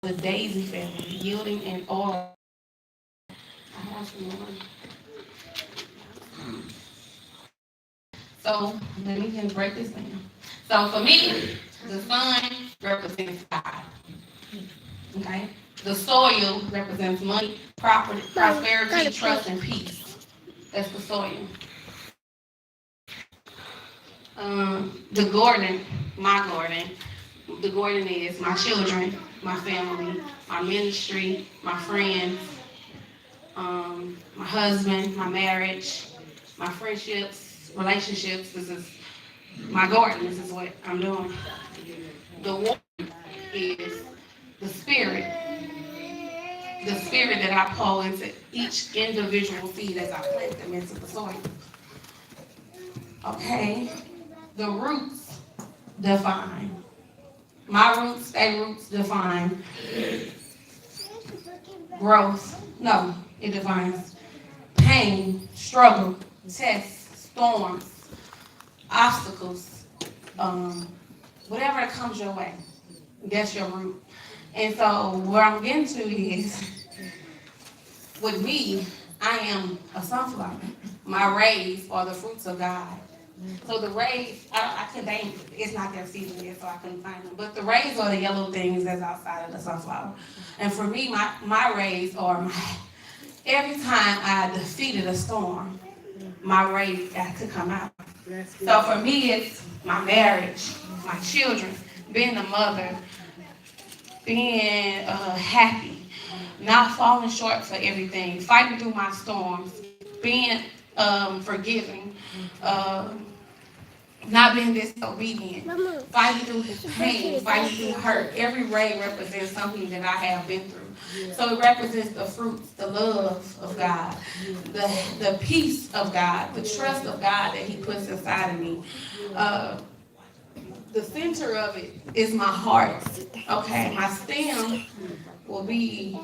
the Daisy family, yielding and oil. I have some more. So let me just break this down. So for me, the sun represents God. Okay? The soil represents money, property, prosperity, trust, and peace. That's the soil. The garden, my garden, the garden is my children, my family, my ministry, my friends, my husband, my marriage, my friendships, relationships. This is my garden. This is what I'm doing. The water is the spirit that I pour into each individual seed as I plant them into the soil. Okay? The roots define. My roots, they roots define growth. No, it defines pain, struggle, tests, storms, obstacles, whatever that comes your way. That's your root. And so where I'm getting to is, with me, I am a sunflower. My rays are the fruits of God. So the rays, I could name, it's not their season yet, so I couldn't find them. But the rays are the yellow things that's outside of the sunflower. And for me, my rays are every time I defeated a storm, my rays got to come out. So for me, it's my marriage, my children, being a mother, being happy, not falling short for everything, fighting through my storms, being forgiving, not being disobedient, fighting through his pain, fighting through hurt. Every ray represents something that I have been through. So it represents the fruits, the love of God, the peace of God, the trust of God that he puts inside of me. The center of it is my heart. Okay, my stem will be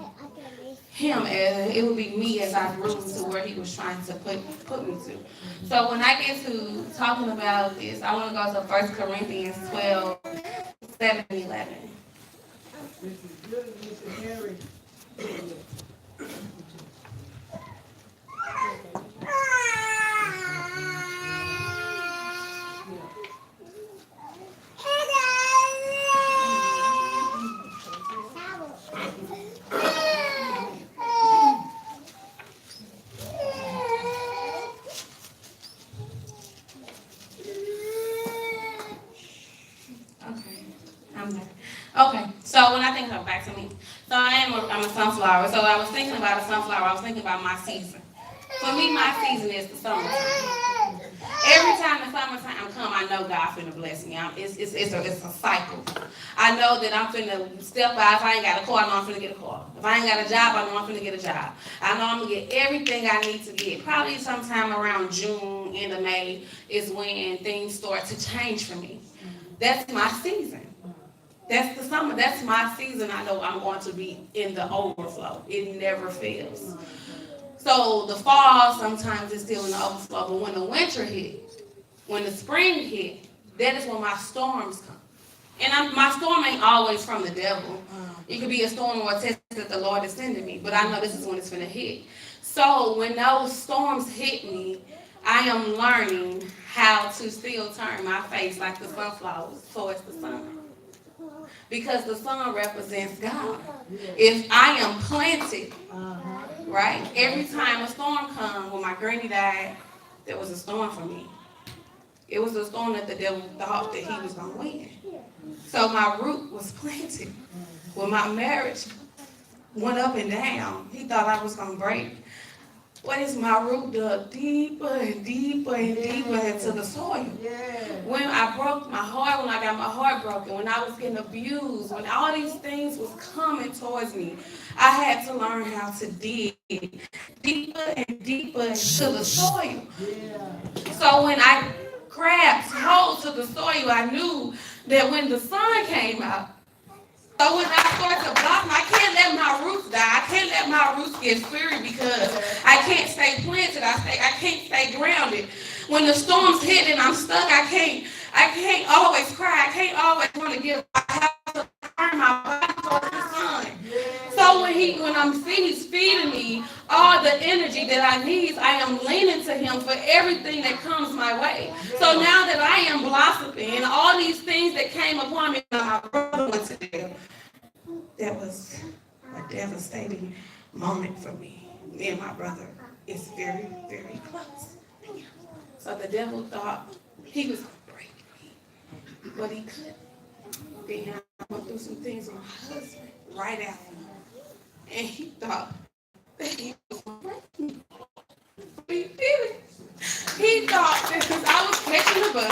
him, as it will be me as I grew to where he was trying to put me to. So when I get to talking about this, I want to go to 1 Corinthians 12:7-11. This is good, Mr. Harry. Okay, I'm there. Okay, so when I think of back to me, so I'm a sunflower. So I was thinking about a sunflower. I was thinking about my season. For me, my season is the summertime. Every time the summertime come, I know God finna bless me. It's a cycle. I know that I'm finna step out. If I ain't got a car, I know I'm finna get a car. If I ain't got a job, I know I'm finna get a job. I know I'm gonna get everything I need to get. Probably sometime around June, end of May is when things start to change for me. That's my season. That's the summer. That's my season. I know I'm going to be in the overflow. It never fails. So the fall sometimes is still in the overflow, but when the winter hit, when the spring hit, that is when my storms come. And my storm ain't always from the devil. It could be a storm or a test that the Lord is sending me, but I know this is when it's going to hit. So when those storms hit me, I am learning how to still turn my face like the sunflowers towards the sun. Because the sun represents God. If I am planted, right? Every time a storm comes, when my granny died, there was a storm for me. It was a storm that the devil thought that he was going to win. So my root was planted. When my marriage went up and down, he thought I was going to break. What is my root dug deeper and deeper and deeper into the soil? When I broke my heart, when I got my heart broken, when I was getting abused, when all these things was coming towards me, I had to learn how to dig deeper and deeper into the soil. So when I grabbed hold to the soil, I knew that when the sun came out, so when I start to blossom, I can't let my roots die. I can't let my roots get buried because I can't stay planted. I can't stay grounded. When the storms hit and I'm stuck, I can't always cry. I can't always want to give up. I have to turn my body towards the sun. So when I'm seeing he's feeding me all the energy that I need, I am leaning to him for everything that comes my way. So now that I am blossoming and all these things that came upon me, my brother went to jail. That was a devastating moment for me. Me and my brother is very, very close. So the devil thought he was going to break me, but he couldn't. Then I went through some things with my husband right after, and he thought that he was going to break me. But he didn't. He thought that because I was catching the bus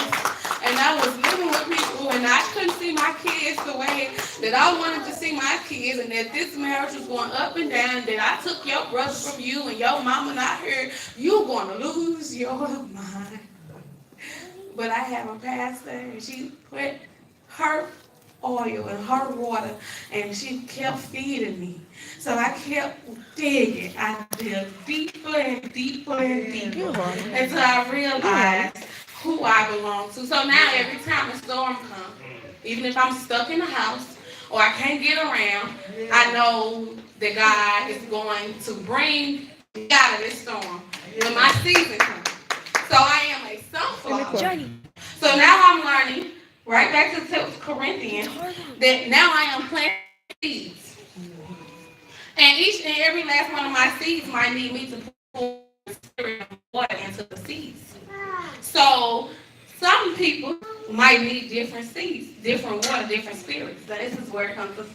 and I was living with people and I couldn't see my kids the way that I wanted to see my kids, and that this marriage was going up and down, that I took your brother from you and your mama not here, you're going to lose your mind. But I have a pastor and she put her oil and her water and she kept feeding me. So I kept digging. I dug deeper and deeper and deeper until I realized who I belong to. So now every time a storm comes, even if I'm stuck in the house or I can't get around, I know that God is going to bring me out of this storm when my season comes. So I am a sunflower. So now I'm learning, right back to Corinthians, that now I am planting seeds. And each and every last one of my seeds might need me to pour water into the seeds. So some people might need different seeds, different water, different spirits. So this is where it comes to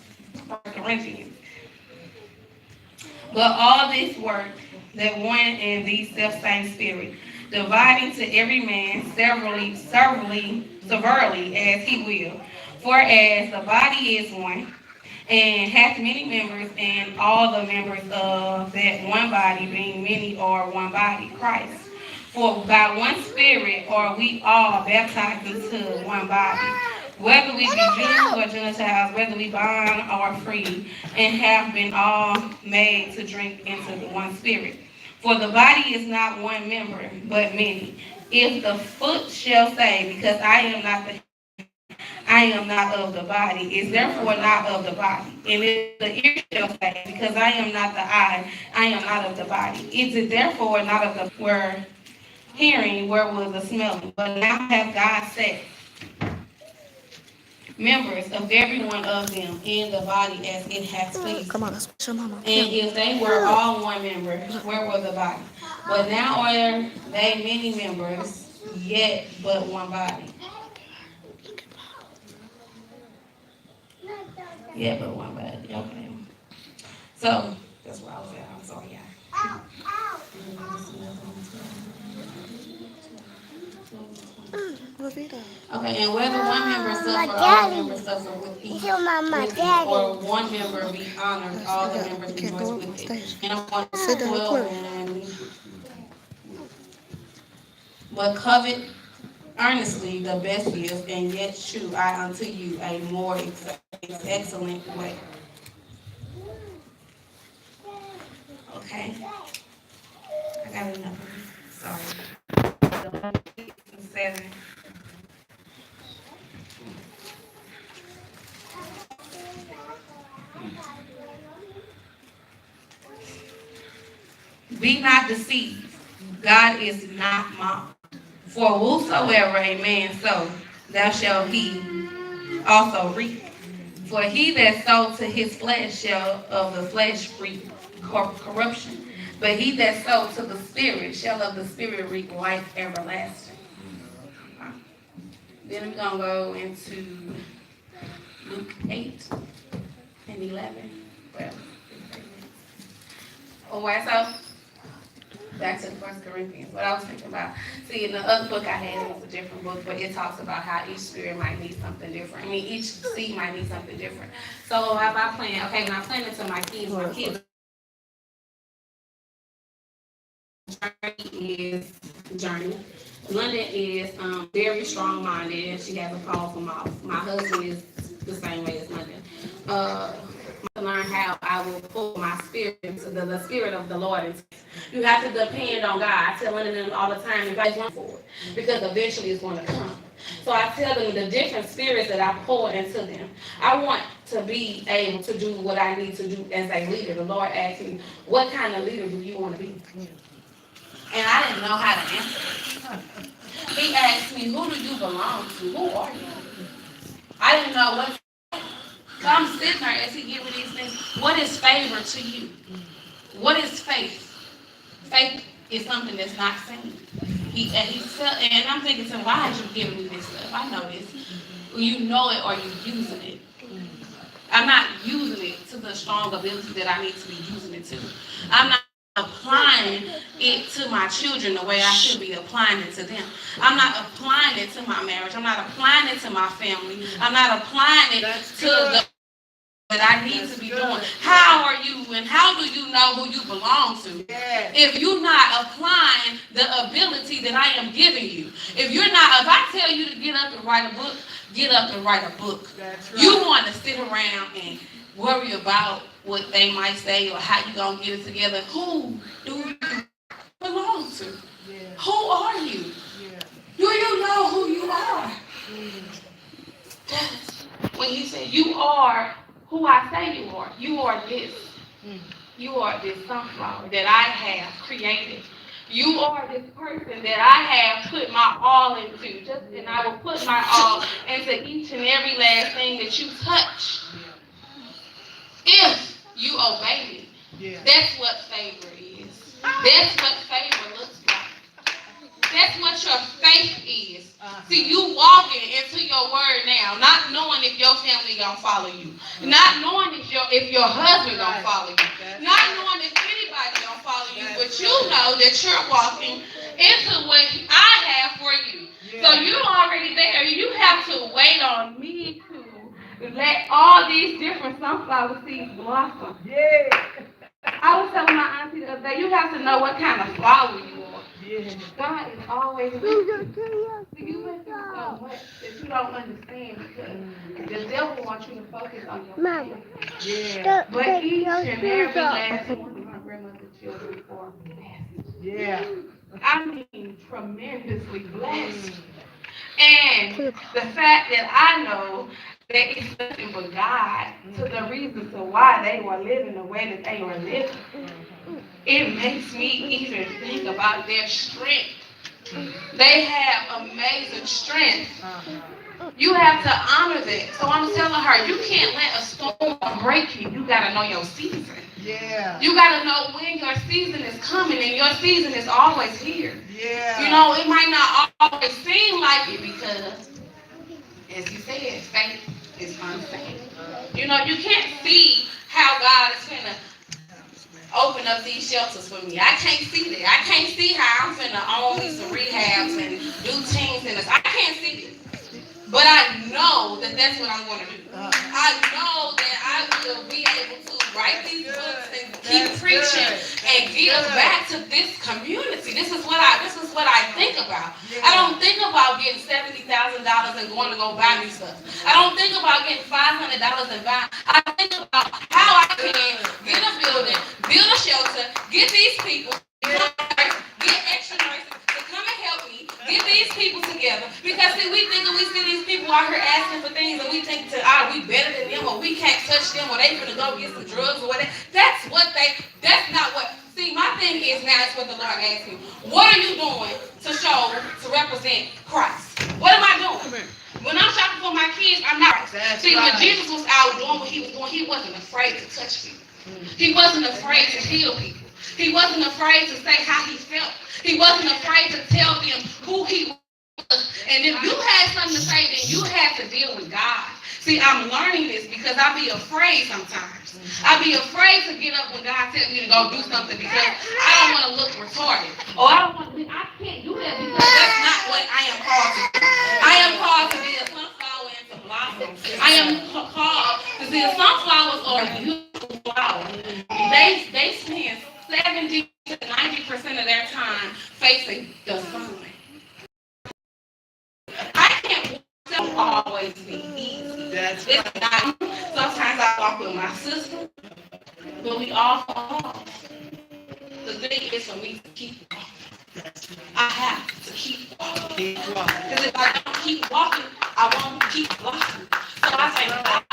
Corinthians. But all this work that one and these self-same spirit, dividing to every man severally as he will. For as the body is one, and hath many members, and all the members of that one body, being many, are one body, Christ. For by one Spirit are we all baptized into one body, whether we be Jews or Gentiles, whether we bond or free, and have been all made to drink into the one Spirit. For the body is not one member, but many. If the foot shall say, because I am not of the body, is therefore not of the body. And if the ear shall say, because I am not the eye, I am not of the body. Is it therefore not of the where hearing, where was the smelling? But now hath God set members of every one of them in the body as it hath pleased. Come on, let's push your mama. And if they were all one member, where was the body? But now are they many members, yet but one body. Yeah, but one body. Okay. So that's where I was at. I'm sorry, y'all. Okay, and whether one member suffer, all members suffer with each, or one member be honored, all the members rejoice with it. And I'm going to 12 and but covet earnestly the best gift, and yet shew I unto you a more excellent way. Okay, I got enough. Sorry. 7. Be not deceived. God is not mocked. For whosoever a man sow, thou shalt he also reap. For he that sows to his flesh shall of the flesh reap corruption. But he that sows to the Spirit shall of the Spirit reap life everlasting. Then we're going to go into Luke 8 and 11. Well, so back to the First Corinthians. What I was thinking about. See, in the other book I had, it was a different book, but it talks about how each spirit might need something different. I mean, each seed might need something different. So how about playing? Okay, when I plan it to my kids' journey. London is very strong-minded. She has a powerful mouth. My husband is the same way as London. To learn how I will pull my spirit into the spirit of the Lord. You have to depend on God. I tell them all the time, you guys want for it, because eventually it's going to come. So I tell them the different spirits that I pour into them. I want to be able to do what I need to do as a leader. The Lord asked me, what kind of leader do you want to be? And I didn't know how to answer. He asked me, who do you belong to? Who are you? I didn't know what. So I'm sitting there as he gave me these things. What is favor to you? What is faith? Faith is something that's not seen. He said, and I'm thinking to him, why are you giving me this stuff? I know this. You know it or you're using it. I'm not using it to the strong ability that I need to be using it to. I'm not applying it to my children the way I should be applying it to them. I'm not applying it to my marriage. I'm not applying it to my family. I'm not applying it to the that I need to be doing. How are you and how do you know who you belong to? If you're not applying the ability that I am giving you. If I tell you to get up and write a book, get up and write a book. You want to sit around and worry about what they might say or how you going to get it together. Who do you belong to? Who are you? Do you know who you are? When he said you are who I say you are this. You are this sunflower that I have created. You are this person that I have put my all into. And I will put my all into each and every last thing that you touch. If you obey me. That's what favor is. That's what favor looks like. That's what your faith is. See, you walking into your word now, not knowing if your family gonna follow you, not knowing if your husband gonna follow you, not knowing if anybody gonna follow you, but you know that you're walking into what I have for you. So you're already there. You have to wait on me to let all these different sunflower seeds blossom. I was telling my auntie the other day, you have to know what kind of flower you are. God is always with you. So you went through so much that you don't understand because the devil wants you to focus on your family. But each and every last one of my grandmother's children are blessed. I mean, tremendously blessed. And the fact that I know that it's nothing but God to the reason to why they were living the way that they were living. It makes me even think about their strength. They have amazing strength. You have to honor that. So I'm telling her, you can't let a storm break you. You got to know your season. You got to know when your season is coming, and your season is always here. You know, it might not always seem like it because, as you said, faith is unseen. You know, you can't see how God is going to open up these shelters for me. I can't see that. I can't see how I'm finna own me some rehabs and do teams and this. I can't see it. But I know that that's what I'm going to do. I know that I will be able to write these books and keep preaching and give back to this community. This is what I think about. I don't think about getting $70,000 and going to go buy me stuff. I don't think about getting $500 and buy. I think about how I can get a building, build a shelter, get these people, get extra nurses to come and help me, get these people together. Because see, we see these people out here asking for things and we think we better than them or we can't touch them or they gonna go get some drugs or whatever. That's not what, see, my thing is now is what the Lord asked me. What are you doing to represent Christ? What am I doing? When I'm shopping for my kids, I'm not. See, when Jesus was out doing what he was doing, he wasn't afraid to touch people. He wasn't afraid to heal people. He wasn't afraid to say how he felt. He wasn't afraid to tell them who he was. And if you had something to say, then you had to deal with God. See, I'm learning this because I be afraid sometimes. I be afraid to get up when God tells me to go do something because I don't want to look retarded. Or I can't do that because that's not what I am called to do. I am called to be a sunflower and to blossom. I am called to see sunflowers are beautiful flowers. They spend 70 to 90% of their time facing the sun. I can't always be easy. It's not. Sometimes I walk with my sister, but we all fall off. The thing is for me to keep walking. I have to keep walking. Because if I don't keep walking, I won't keep walking. So I thank God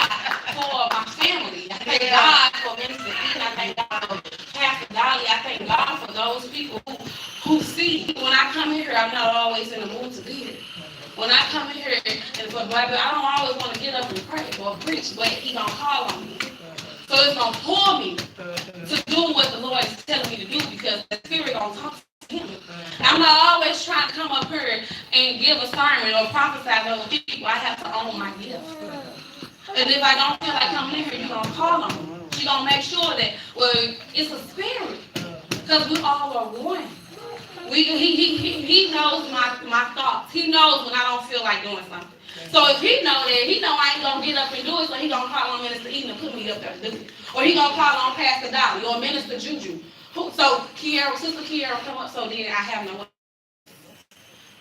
for my family. I thank God for Minister Eden. I thank God for Pastor Dolly. I thank God for those people who see. When I come in here, I'm not always in the mood to be there. When I come in here and for Bible, I don't always want to get up and pray or preach, but he gonna call on me. So it's gonna pull me to do what the Lord is telling me to do because the Spirit gonna talk to him. I'm not always trying to come up here and give a sermon or prophesy to other people. I have to own my gift. And if I don't feel like coming in here, you're gonna call on me. You're gonna make sure that it's a spirit. Because we all are one. He knows my thoughts. He knows when I don't feel like doing something. So if he know that, he know I ain't gonna get up and do it, so he gonna call on Minister Eden and put me up there to do it. Or he gonna call on Pastor Dolly or Minister Juju. So Sister Kiara come up, so then I have no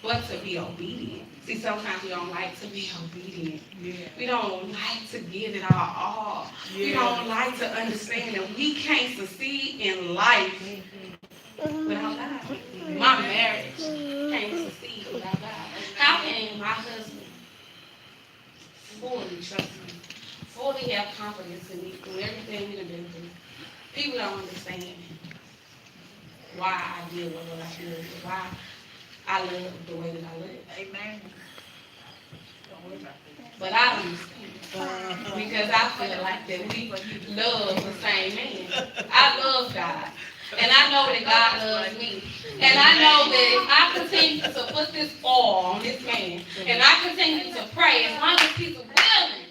but to be obedient. See, sometimes we don't like to be obedient. Yeah. We don't like to give it our all. Yeah. We don't like to understand that we can't succeed in life without God. My marriage can't succeed without God. How can my husband fully trust me, fully have confidence in me through everything we've been through? People don't understand why I deal with what I do, why I live the way that I live. Amen. But I understand because I feel like that we love the same man. I love God. And I know that God loves me. And I know that if I continue to put this oil on this man, and I continue to pray, as long as he's willing,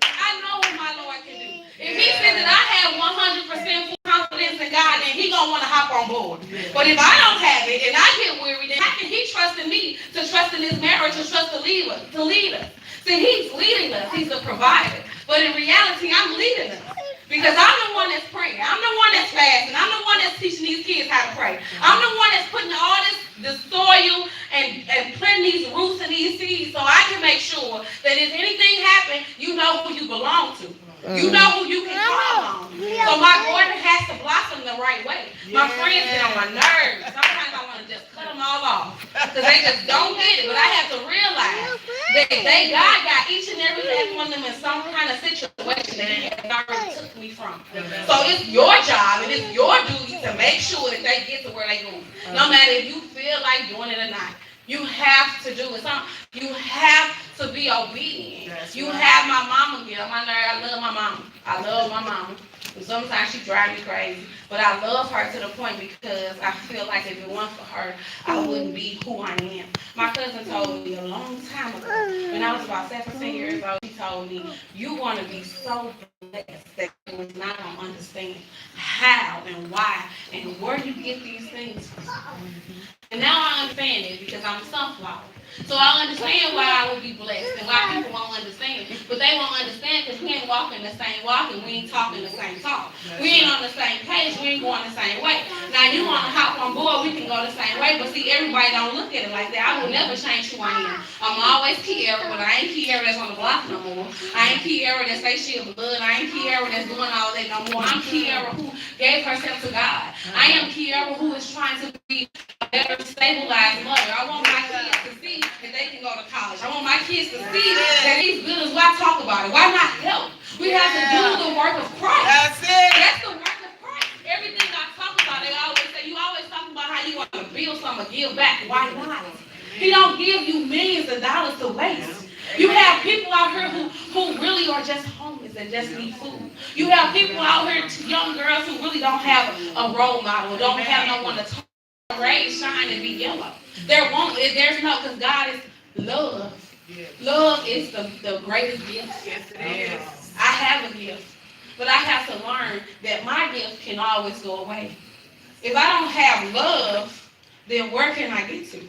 I know what my Lord can do. If he says that I have 100% full confidence in God, then he gonna want to hop on board. But if I don't have it and I get weary, then how can he trust in me to trust in his marriage, to trust to lead us? See, he's leading us. He's the provider. But in reality, I'm leading us. Because I'm the one that's praying. I'm the one that's fasting. I'm the one that's teaching these kids how to pray. I'm the one that's putting all the soil and planting these roots and these seeds so I can make sure that if anything happens, you know who you belong to. You know who you can call on. So my garden has to blossom the right way. My friends get on my nerves. Sometimes I want to just cut them all off because they just don't get it. But I have to realize that God got each and every last one of them in some kind of situation that He has already took me from. So it's your job and it's your duty to make sure that they get to where they're going. No matter if you feel like doing it or not. You have to do it. You have to be obedient. You have my mama here. I love my mama. I love my mama. And sometimes she drives me crazy. But I love her to the point because I feel like if it weren't for her, I wouldn't be who I am. My cousin told me a long time ago, when I was about 17 years old, she told me, you want to be so blessed that you was not going to understand how and why and where you get these things from. And now I understand it because I'm a sunflower. So I understand why I would be blessed and why people won't understand. But they won't understand because we ain't walking the same walk and we ain't talking the same talk. We ain't on the same page. We ain't going the same way. Now you want to hop on board, we can go the same way. But see, everybody don't look at it like that. I will never change who I am. I'm always Kiara, but I ain't Kiara that's on the block no more. I ain't Kiara that say she a blood. I ain't Kiara that's doing all that no more. I'm Kiara who gave herself to God. I am Kiara who is trying to be a better stabilized mother. I want my kids to see that they can go to college. I want my kids to see that these buildings, why talk about it? Why not help? We have to do the work of Christ. That's it. That's the work of Christ. Everything I talk about, they always say, you always talk about how you want to build something or give back. Why not? He don't give you millions of dollars to waste. You have people out here who really are just homeless and just need food. You have people out here, young girls who really don't have a role model, don't have no one to talk. Rays shine and be yellow. There's no, because God is love. Love is the greatest gift. Yes, it is. I have a gift, but I have to learn that my gift can always go away. If I don't have love, then where can I get to?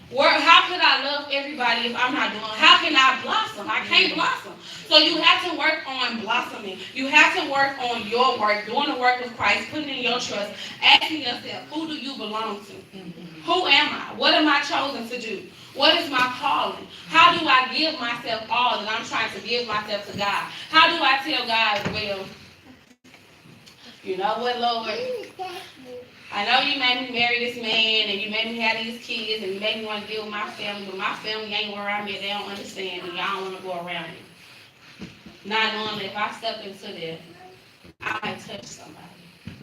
How could I love everybody if I'm not doing it? How can I blossom? I can't blossom. So you have to work on blossoming. You have to work on your work, doing the work of Christ, putting in your trust, asking yourself, who do you belong to? Who am I? What am I chosen to do? What is my calling? How do I give myself all that I'm trying to give myself to God? How do I tell God, well, you know what, Lord? I know you made me marry this man, and you made me have these kids, and you made me want to deal with my family, but my family ain't where I'm at. They don't understand, and y'all don't want to go around it. not knowing that if I step into there, I might touch somebody.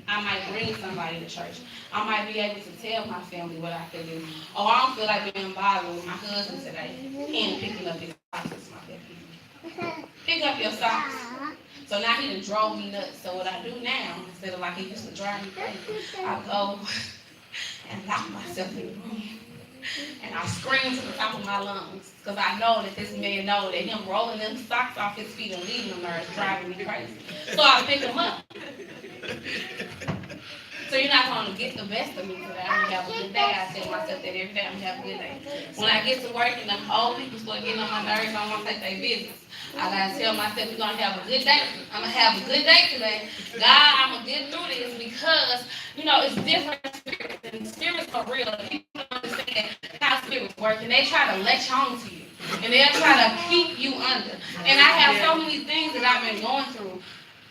I might bring somebody to church. I might be able to tell my family what I can do. Oh, I don't feel like being bothered with my husband today. He ain't picking up his socks. My baby. Pick up your socks. So now he done drove me nuts. So what I do now, instead of like he used to drive me crazy, I go and lock myself in the room. And I scream to the top of my lungs because I know that this man know that him rolling them socks off his feet and leaving them there is driving me crazy. So I pick him up. So you're not going to get the best of me today. I'm going to have a good day. I tell myself that every day I'm going to have a good day. When I get to work and them old people start getting on my nerves, I don't want to take their business. I got to tell myself we're going to have a good day. I'm going to have a good day today. God, I'm going to get through this because, it's different spirits. And spirits are real. People don't understand how spirits work. And they try to latch on to you. And they'll try to keep you under. And I have so many things that I've been going through.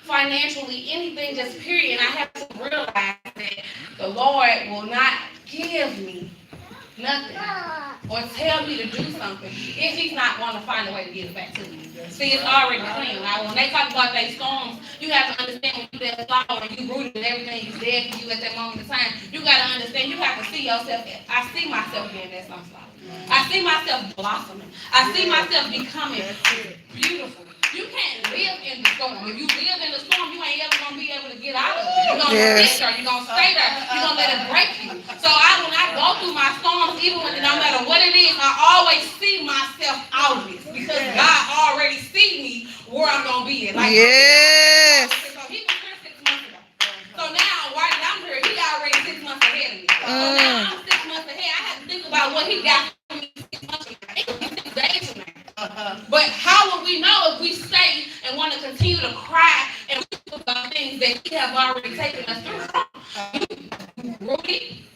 Financially, anything, just period. And I have to realize that the Lord will not give me nothing or tell me to do something if He's not going to find a way to give it back to me. See, it's already clean. Now, when they talk about their storms, you have to understand when you're that flower and you rooted and everything is dead for you at that moment in time. You got to understand, you have to see yourself. I see myself being that sunflower. I see myself blossoming. I see myself becoming beautiful. You can't live in the storm. If you live in the storm, you ain't ever going to be able to get out of it. You're going to sit there. You're going to stay there. You're going to let it break you. So when I go through my storms, even when no matter what it is, I always see myself out of it because God already see me where I'm going to be at. Like, yes. So He was here 6 months ago. So now, while I'm here, He already 6 months ahead of me. So now I'm 6 months ahead. I have to think about what He got for me 6 months ago. It could be 6 days from now. But how will we know if we stay and want to continue to cry and think about things that He have already taken us through?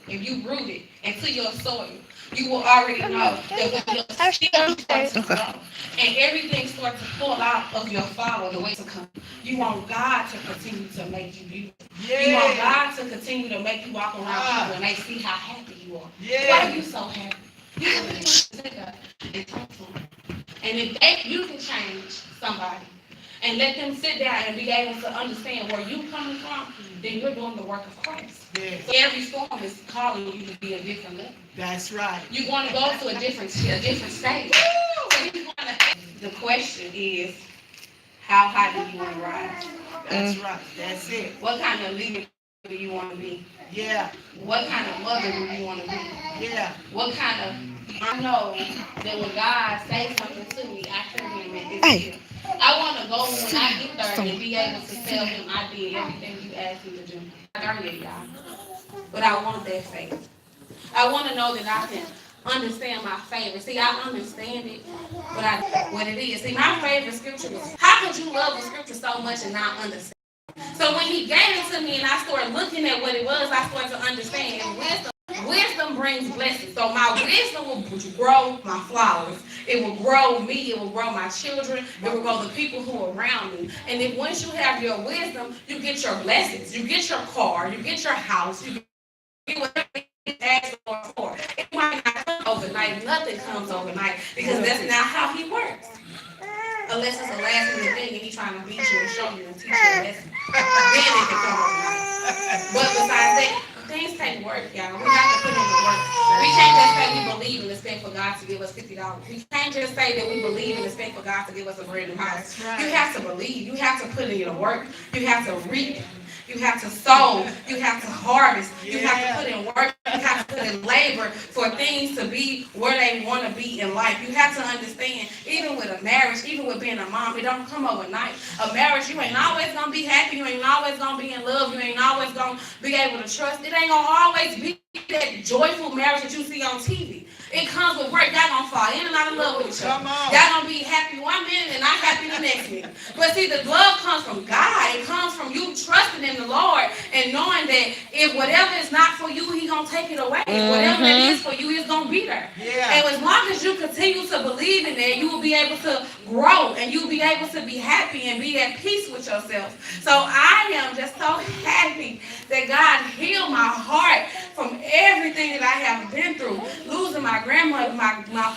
If you root it into your soil, you will already know that when your stem starts to grow and everything starts to fall out of your flower the way to come, you want God to continue to make you beautiful. You want God to continue to make you walk around people and they see how happy you are. Why are you so happy? You can really sit up and talk to them. And if you can change somebody and let them sit down and be able to understand where you're coming from, then you're doing the work of Christ. Yes. So every storm is calling you to be a different level. That's right. You want to go to a different stage. So the question is, how high do you want to rise? That's right. That's it. What kind of leader do you want to be? Yeah. What kind of mother do you want to be? Yeah. What kind of... I know that when God says something to me, I hear Him at this year. I want to go when I get there and be able to tell Him I did everything You asked me to do. I got it, y'all. But I want that faith. I want to know that I can understand my favorite. See, I understand it, but what it is. See, my favorite scripture was, how could you love the scripture so much and not understand? So when He gave it to me and I started looking at what it was, I started to understand. And wisdom brings blessings. So my wisdom will grow my flowers. It will grow me. It will grow my children. It will grow the people who are around me. And then once you have your wisdom, you get your blessings. You get your car. You get your house. You get whatever you ask for. It might not come overnight. Nothing comes overnight because that's not how He works. Unless it's a last minute thing and He's trying to beat you and show you and teach you a lesson. Then it can come overnight. But besides that, things take work, y'all. We have to put in the work. We can't just say we believe and expect for God to give us $50. We can't just say that we believe and expect for God to give us a brand new house. Right. You have to believe. You have to put in your work. You have to reap. You have to sow. You have to harvest. You have to put in work. You have to put in labor for things to be where they want to be in life. You have to understand, even with a marriage, even with being a mom, it don't come overnight. A marriage, you ain't always going to be happy. You ain't always going to be in love. You ain't always going to be able to trust. It ain't going to always be that joyful marriage that you see on TV. It comes with work. Y'all gonna fall in and out of love with each other. Y'all gonna be happy 1 minute and not happy the next minute. But see, the love comes from God. It comes from you trusting in the Lord and knowing that if whatever is not for you, He gonna take it away. Whatever it is for you, it's gonna be there. Yeah. And as long as you continue to believe in that, you will be able to grow and you'll be able to be happy and be at peace with yourself. So I am just so happy that God healed my heart from everything that I have been through, losing my grandmother, my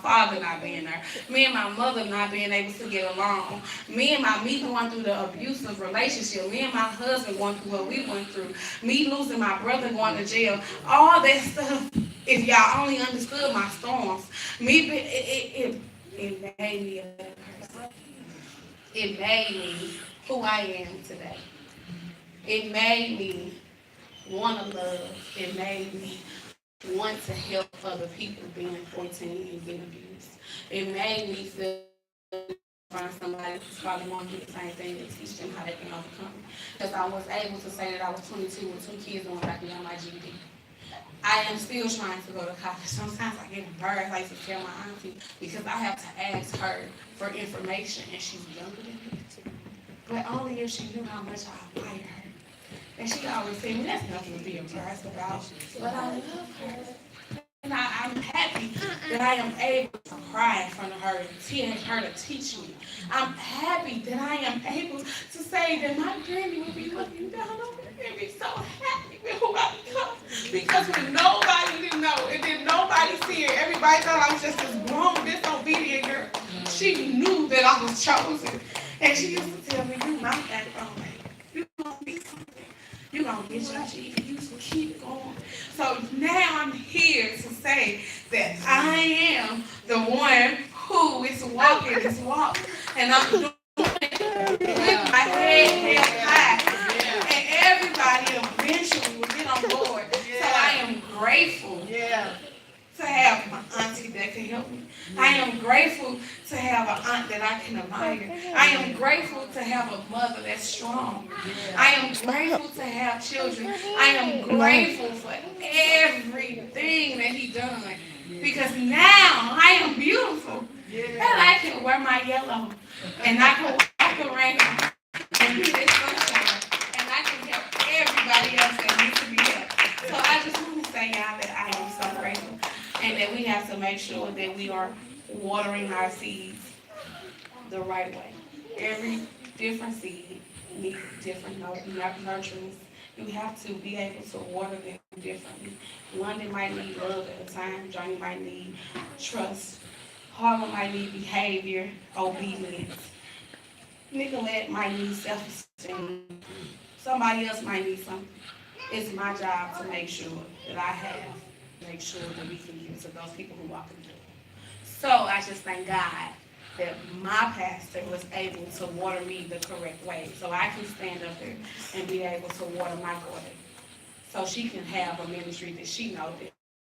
father not being there, me and my mother not being able to get along, me going through the abusive relationship, me and my husband going through what we went through, me losing my brother going to jail, all that stuff. If y'all only understood my storms, it made me a better person. It made me who I am today. It made me want to love. It made me want to help other people being 14 and being abused. It made me feel find somebody who's probably going through the same thing and teach them how they can overcome it. Because I was able to say that I was 22 with 2 kids going back beyond my GED. I am still trying to go to college. Sometimes I get embarrassed, like to tell my auntie, because I have to ask her for information, and she's younger than me. But only if she knew how much I admire her. And she always said, well, that's nothing to be embarrassed about. But I love her. And I'm happy that I am able to cry in front of her and teach her to teach me. I'm happy that I am able to say that my granny will be looking down on me and be so happy with who I become. Because when nobody didn't know, and then nobody see it, everybody thought I was just this grown, disobedient girl. She knew that I was chosen. And she used to tell me, you my backbone, baby. You gonna be something. You gonna get your GED, you so keep going. So now I'm here to say that I am the one who is walking this walk. And I'm doing it with my head held high. And everybody eventually will get on board. So I am grateful to have my auntie that can help me. I am grateful to have an aunt that I can admire. I am grateful to have a mother that's strong. I am grateful to have children. I am grateful for everything that he done. Because now I am beautiful. And I can wear my yellow. And I can walk around and be this sunshine. And I can help everybody else that needs to be helped. So I just want to say, y'all, that I am so grateful. And that we have to make sure that we are watering our seeds the right way. Every different seed needs different nurturance. You have to be able to water them differently. London might need love at a time. Johnny might need trust. Harlem might need behavior, obedience. Nicolette might need self-esteem. Somebody else might need something. It's my job to make sure that make sure that we can give to those people who walk in the door. So I just thank God that my pastor was able to water me the correct way, so I can stand up there and be able to water my daughter, so she can have a ministry that she knows that